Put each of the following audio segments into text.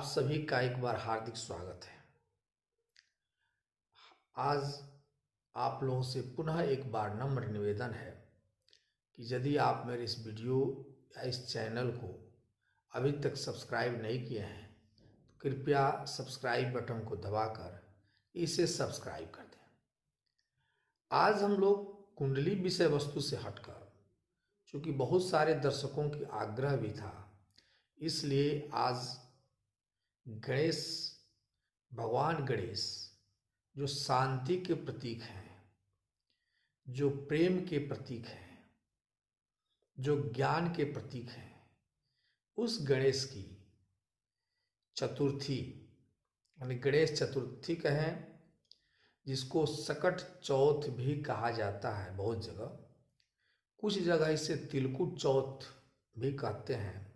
सभी का एक बार हार्दिक स्वागत है। आज आप लोगों से पुनः एक बार नम्र निवेदन है कि यदि आप मेरे इस वीडियो या इस चैनल को अभी तक सब्सक्राइब नहीं किए हैं तो कृपया सब्सक्राइब बटन को दबाकर इसे सब्सक्राइब कर दें। आज हम लोग कुंडली विषय वस्तु से हटकर, चूँकि बहुत सारे दर्शकों की आग्रह भी था, इसलिए आज गणेश, भगवान गणेश जो शांति के प्रतीक हैं, जो प्रेम के प्रतीक हैं, जो ज्ञान के प्रतीक हैं, उस गणेश की चतुर्थी यानी गणेश चतुर्थी कहें, जिसको सकट चौथ भी कहा जाता है बहुत जगह, कुछ जगह इसे तिलकुट चौथ भी कहते हैं,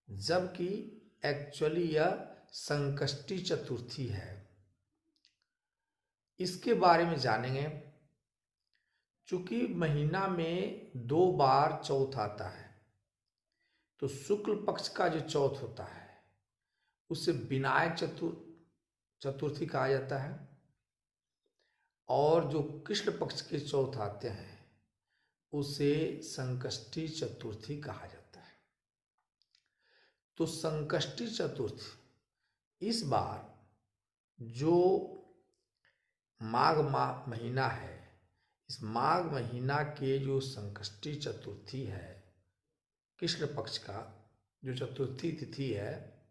जबकि एक्चुअली यह संकष्टी चतुर्थी है। इसके बारे में जानेंगे। चूंकि महीना में 2 बार चौथ आता है, तो शुक्ल पक्ष का जो चौथ होता है उसे विनायक चतुर्थी कहा जाता है, और जो कृष्ण पक्ष के चौथ आते हैं उसे संकष्टी चतुर्थी कहा जाता है। तो संकष्टी चतुर्थी इस बार जो माघ महीना है, इस माघ महीना के जो संकष्टी चतुर्थी है, कृष्ण पक्ष का जो चतुर्थी तिथि है,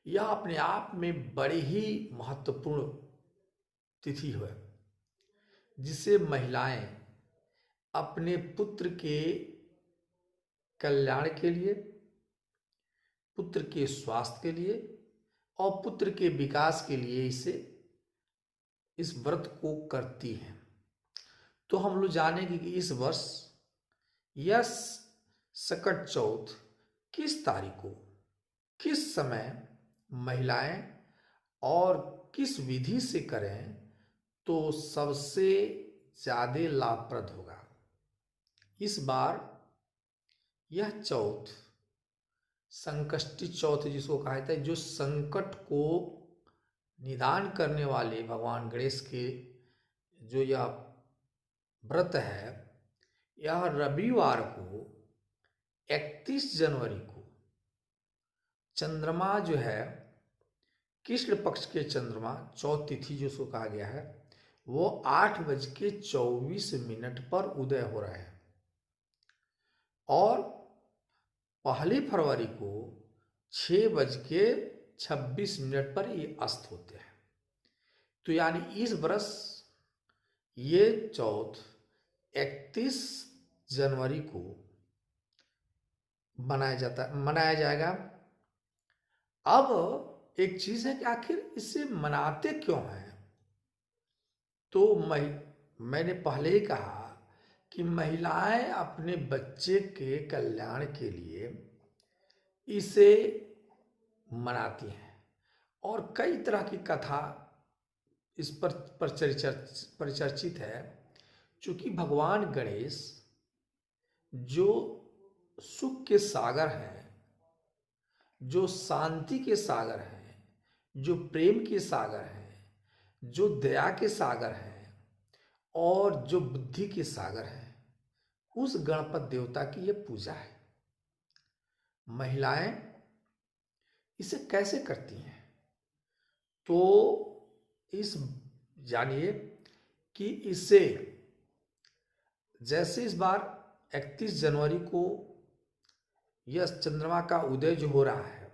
यह अपने आप में बड़ी ही महत्वपूर्ण तिथि है, जिसे महिलाएं अपने पुत्र के कल्याण के लिए, पुत्र के स्वास्थ्य के लिए और पुत्र के विकास के लिए इस व्रत को करती हैं। तो हम लोग जानेंगे कि इस वर्ष यह सकट चौथ किस तारीख को, किस समय महिलाएं और किस विधि से करें तो सबसे ज़्यादा लाभप्रद होगा। इस बार यह चौथ संकष्टी चौथ जिसको कहा जाता है, जो संकट को निदान करने वाले भगवान गणेश के जो यह व्रत है, यह रविवार को 31 जनवरी को चंद्रमा जो है, कृष्ण पक्ष के चंद्रमा चौथ तिथि जो उसको कहा गया है, वो 8:24 पर उदय हो रहा है, और 1 फरवरी को 6:26 पर ये अस्त होते हैं। तो यानी इस वर्ष ये चौथ 31 जनवरी को मनाया जाएगा। अब एक चीज़ है कि आखिर इसे मनाते क्यों हैं। तो मैंने पहले ही कहा कि महिलाएं अपने बच्चे के कल्याण के लिए इसे मनाती हैं, और कई तरह की कथा इस पर परिचर्चित है। चूँकि भगवान गणेश जो सुख के सागर हैं, जो शांति के सागर हैं, जो प्रेम के सागर हैं, जो दया के सागर हैं और जो बुद्धि के सागर हैं, उस गणपति देवता की यह पूजा है। महिलाएं इसे कैसे करती हैं, तो इस जानिए कि इसे जैसे इस बार 31 जनवरी को यह चंद्रमा का उदय जो हो रहा है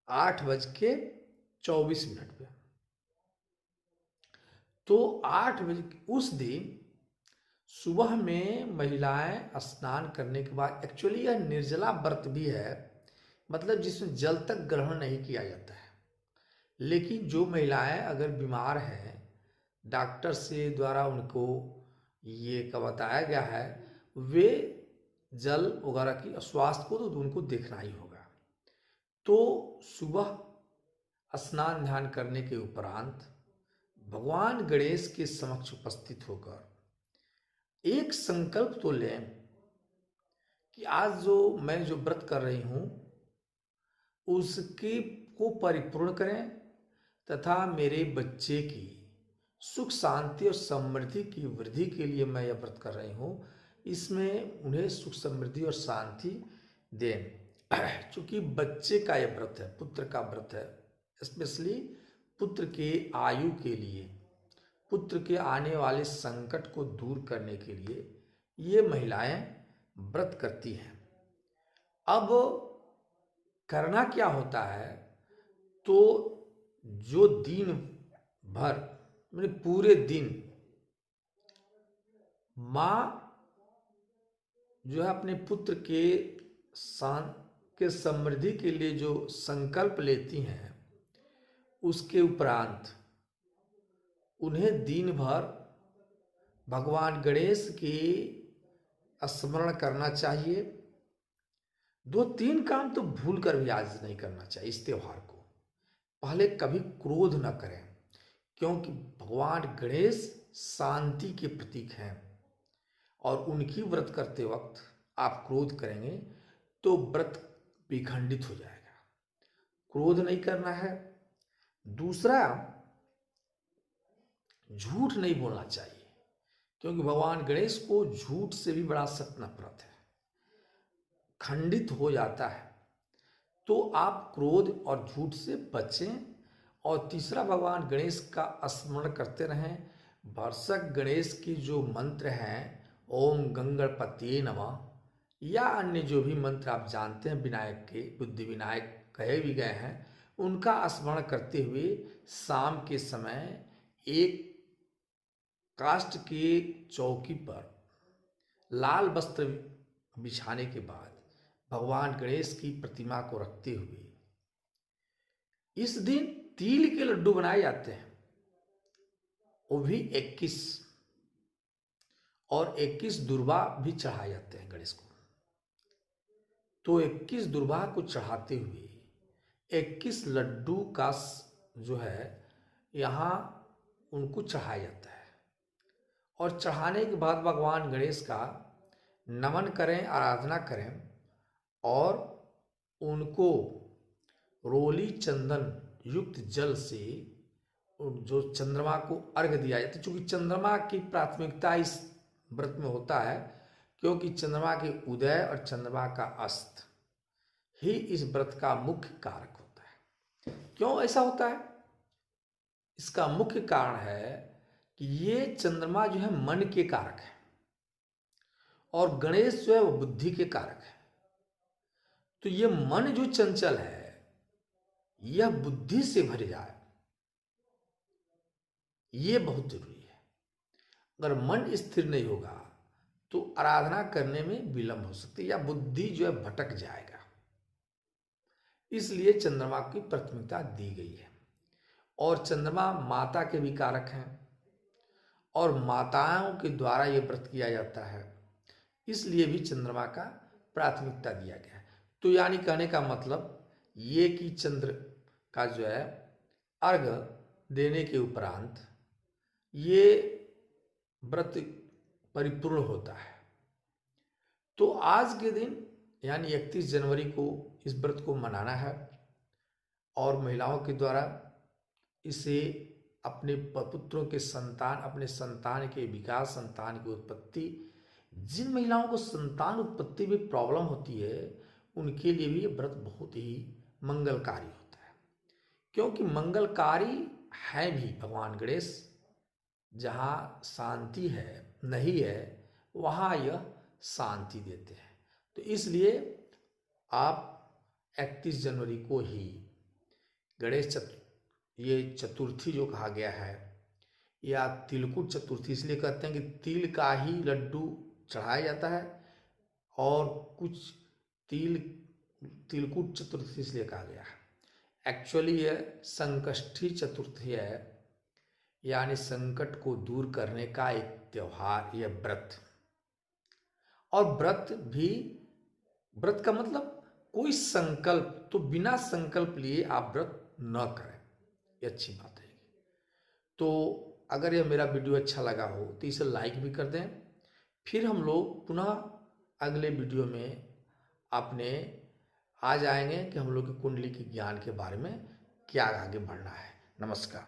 8:24 पे, तो 8 बजे उस दिन सुबह में महिलाएं स्नान करने के बाद, एक्चुअली यह निर्जला व्रत भी है, मतलब जिसमें जल तक ग्रहण नहीं किया जाता है, लेकिन जो महिलाएं अगर बीमार हैं, डॉक्टर से द्वारा उनको ये बताया गया है, वे जल वगैरह की स्वास्थ्य को तो उनको देखना ही होगा। तो सुबह स्नान ध्यान करने के उपरांत भगवान गणेश के समक्ष उपस्थित होकर एक संकल्प तो लें कि आज मैं जो व्रत कर रही हूँ उसके को परिपूर्ण करें तथा मेरे बच्चे की सुख शांति और समृद्धि की वृद्धि के लिए मैं यह व्रत कर रही हूँ। इसमें उन्हें सुख समृद्धि और शांति दें। चूंकि बच्चे का यह व्रत है, पुत्र का व्रत है, स्पेशली पुत्र के आयु के लिए, पुत्र के आने वाले संकट को दूर करने के लिए ये महिलाएं व्रत करती हैं। अब करना क्या होता है, तो जो दिन भर मैंने पूरे दिन माँ जो है अपने पुत्र के समृद्धि के लिए जो संकल्प लेती हैं, उसके उपरांत उन्हें दिन भर भगवान गणेश की स्मरण करना चाहिए। 2-3 काम तो भूल कर भी आज नहीं करना चाहिए इस त्योहार को। पहले कभी क्रोध न करें, क्योंकि भगवान गणेश शांति के प्रतीक हैं और उनकी व्रत करते वक्त आप क्रोध करेंगे तो व्रत विखंडित हो जाएगा। क्रोध नहीं करना है। दूसरा, झूठ नहीं बोलना चाहिए, क्योंकि भगवान गणेश को झूठ से भी बड़ा सख्त नफरत है, खंडित हो जाता है। तो आप क्रोध और झूठ से बचें। और तीसरा, भगवान गणेश का स्मरण करते रहें। भरसक गणेश की जो मंत्र हैं, ओम गंगणपतिये नमः, या अन्य जो भी मंत्र आप जानते हैं विनायक के, बुद्धि विनायक कहे भी गए हैं, उनका स्मरण करते हुए शाम के समय एक काष्ठ के चौकी पर लाल वस्त्र बिछाने के बाद भगवान गणेश की प्रतिमा को रखते हुए इस दिन तिल के लड्डू बनाए जाते हैं, वो भी 21, और 21 दुर्वा भी चढ़ाए जाते हैं गणेश को। तो 21 दुर्वा को चढ़ाते हुए 21 लड्डू का जो है यहाँ उनको चढ़ाया जाता है। और चढ़ाने के बाद भगवान गणेश का नमन करें, आराधना करें और उनको रोली चंदन युक्त जल से जो चंद्रमा को अर्घ दिया जाता है। चूंकि चंद्रमा की प्राथमिकता इस व्रत में होता है, क्योंकि चंद्रमा के उदय और चंद्रमा का अस्त ही इस व्रत का मुख्य कारक होता है। क्यों ऐसा होता है? इसका मुख्य कारण है कि ये चंद्रमा जो है मन के कारक है और गणेश जो है वो बुद्धि के कारक है। तो ये मन जो चंचल है, यह बुद्धि से भर जाए, ये बहुत जरूरी है। अगर मन स्थिर नहीं होगा तो आराधना करने में विलंब हो सकती है या बुद्धि जो है भटक जाएगा। इसलिए चंद्रमा की प्राथमिकता दी गई है। और चंद्रमा माता के भी कारक हैं और माताओं के द्वारा ये व्रत किया जाता है, इसलिए भी चंद्रमा का प्राथमिकता दिया गया है। तो यानी कहने का मतलब ये कि चंद्र का जो है अर्घ देने के उपरांत ये व्रत परिपूर्ण होता है। तो आज के दिन यानी 31 जनवरी को इस व्रत को मनाना है और महिलाओं के द्वारा इसे अपने पुत्रों के संतान, अपने संतान के विकास, संतान की उत्पत्ति, जिन महिलाओं को संतान उत्पत्ति में प्रॉब्लम होती है उनके लिए भी ये व्रत बहुत ही मंगलकारी होता है। क्योंकि मंगलकारी है भी भगवान गणेश। जहाँ शांति है नहीं है वहाँ यह शांति देते हैं। तो इसलिए आप 31 जनवरी को ही गणेश ये चतुर्थी जो कहा गया है, या तिलकुट चतुर्थी इसलिए कहते हैं कि तिल का ही लड्डू चढ़ाया जाता है, और कुछ तिलकुट चतुर्थी इसलिए कहा गया है। एक्चुअली यह संकष्टी चतुर्थी है, यानी संकट को दूर करने का एक त्योहार, यह व्रत। और व्रत का मतलब कोई संकल्प, तो बिना संकल्प लिए आप व्रत न करें, ये अच्छी बात है। तो अगर यह मेरा वीडियो अच्छा लगा हो तो इसे लाइक भी कर दें। फिर हम लोग पुनः अगले वीडियो में अपने आ जाएंगे कि हम लोग की कुंडली के ज्ञान के बारे में क्या आगे बढ़ना है। नमस्कार।